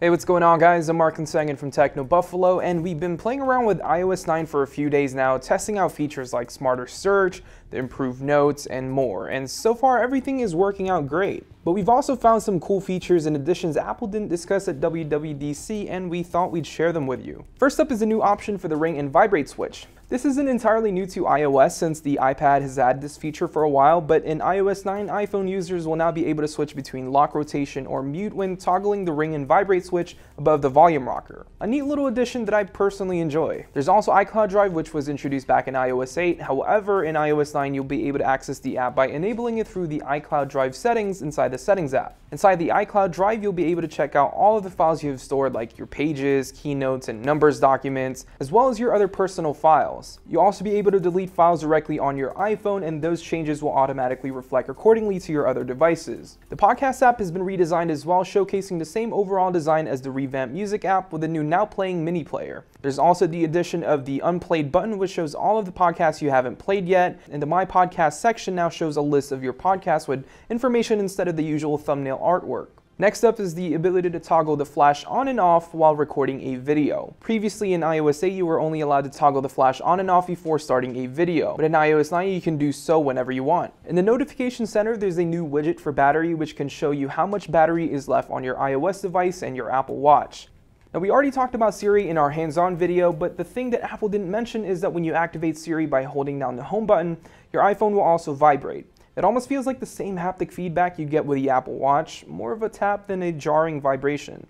Hey, what's going on, guys? I'm Mark Sagan from Techno Buffalo, and we've been playing around with iOS 9 for a few days now, testing out features like smarter search, the improved notes, and more. And so far, everything is working out great. But we've also found some cool features and additions Apple didn't discuss at WWDC, and we thought we'd share them with you. First up is a new option for the ring and vibrate switch. This isn't entirely new to iOS since the iPad has had this feature for a while, but in iOS 9, iPhone users will now be able to switch between lock rotation or mute when toggling the ring and vibrate switch above the volume rocker. A neat little addition that I personally enjoy. There's also iCloud Drive, which was introduced back in iOS 8. However, in iOS 9, you'll be able to access the app by enabling it through the iCloud Drive settings inside the Settings app. Inside the iCloud Drive, you'll be able to check out all of the files you have stored, like your pages, keynotes, and numbers documents, as well as your other personal files. You'll also be able to delete files directly on your iPhone, and those changes will automatically reflect accordingly to your other devices. The podcast app has been redesigned as well, showcasing the same overall design as the revamped music app with a new Now Playing mini player. There's also the addition of the Unplayed button, which shows all of the podcasts you haven't played yet, and the My Podcast section now shows a list of your podcasts with information instead of the usual thumbnail artwork. Next up is the ability to toggle the flash on and off while recording a video. Previously in iOS 8, you were only allowed to toggle the flash on and off before starting a video, but in iOS 9, you can do so whenever you want. In the notification center, there's a new widget for battery, which can show you how much battery is left on your iOS device and your Apple Watch. Now, we already talked about Siri in our hands-on video, but the thing that Apple didn't mention is that when you activate Siri by holding down the home button, your iPhone will also vibrate. It almost feels like the same haptic feedback you get with the Apple Watch, more of a tap than a jarring vibration.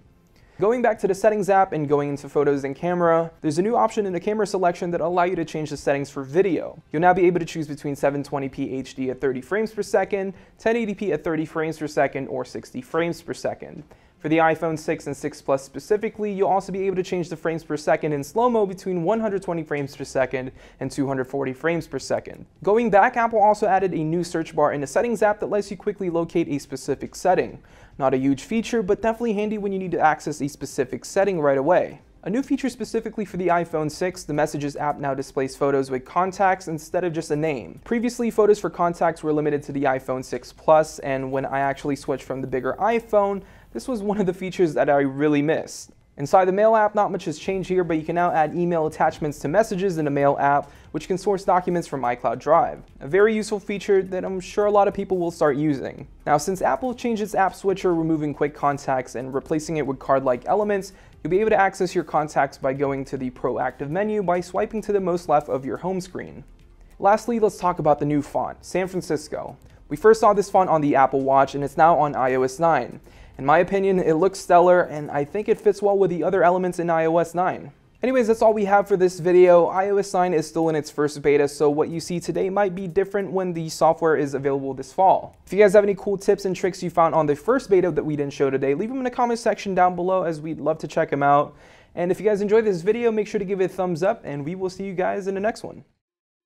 Going back to the Settings app and going into Photos and Camera, there's a new option in the camera selection that allows you to change the settings for video. You'll now be able to choose between 720p HD at 30 frames per second, 1080p at 30 frames per second, or 60 frames per second. For the iPhone 6 and 6 Plus specifically, you'll also be able to change the frames per second in slow-mo between 120 frames per second and 240 frames per second. Going back, Apple also added a new search bar in the Settings app that lets you quickly locate a specific setting. Not a huge feature, but definitely handy when you need to access a specific setting right away. A new feature specifically for the iPhone 6, the Messages app now displays photos with contacts instead of just a name. Previously, photos for contacts were limited to the iPhone 6 Plus, and when I actually switched from the bigger iPhone, this was one of the features that I really missed. Inside the Mail app, not much has changed here, but you can now add email attachments to Messages in the Mail app, which can source documents from iCloud Drive. A very useful feature that I'm sure a lot of people will start using. Now, since Apple changed its app switcher, removing quick contacts and replacing it with card-like elements, you'll be able to access your contacts by going to the Proactive menu by swiping to the most left of your home screen. Lastly, let's talk about the new font, San Francisco. We first saw this font on the Apple Watch, and it's now on iOS 9. In my opinion, it looks stellar, and I think it fits well with the other elements in iOS 9. Anyways, that's all we have for this video. iOS 9 is still in its first beta, so what you see today might be different when the software is available this fall. If you guys have any cool tips and tricks you found on the first beta that we didn't show today, leave them in the comment section down below, as we'd love to check them out. And if you guys enjoyed this video, make sure to give it a thumbs up, and we will see you guys in the next one.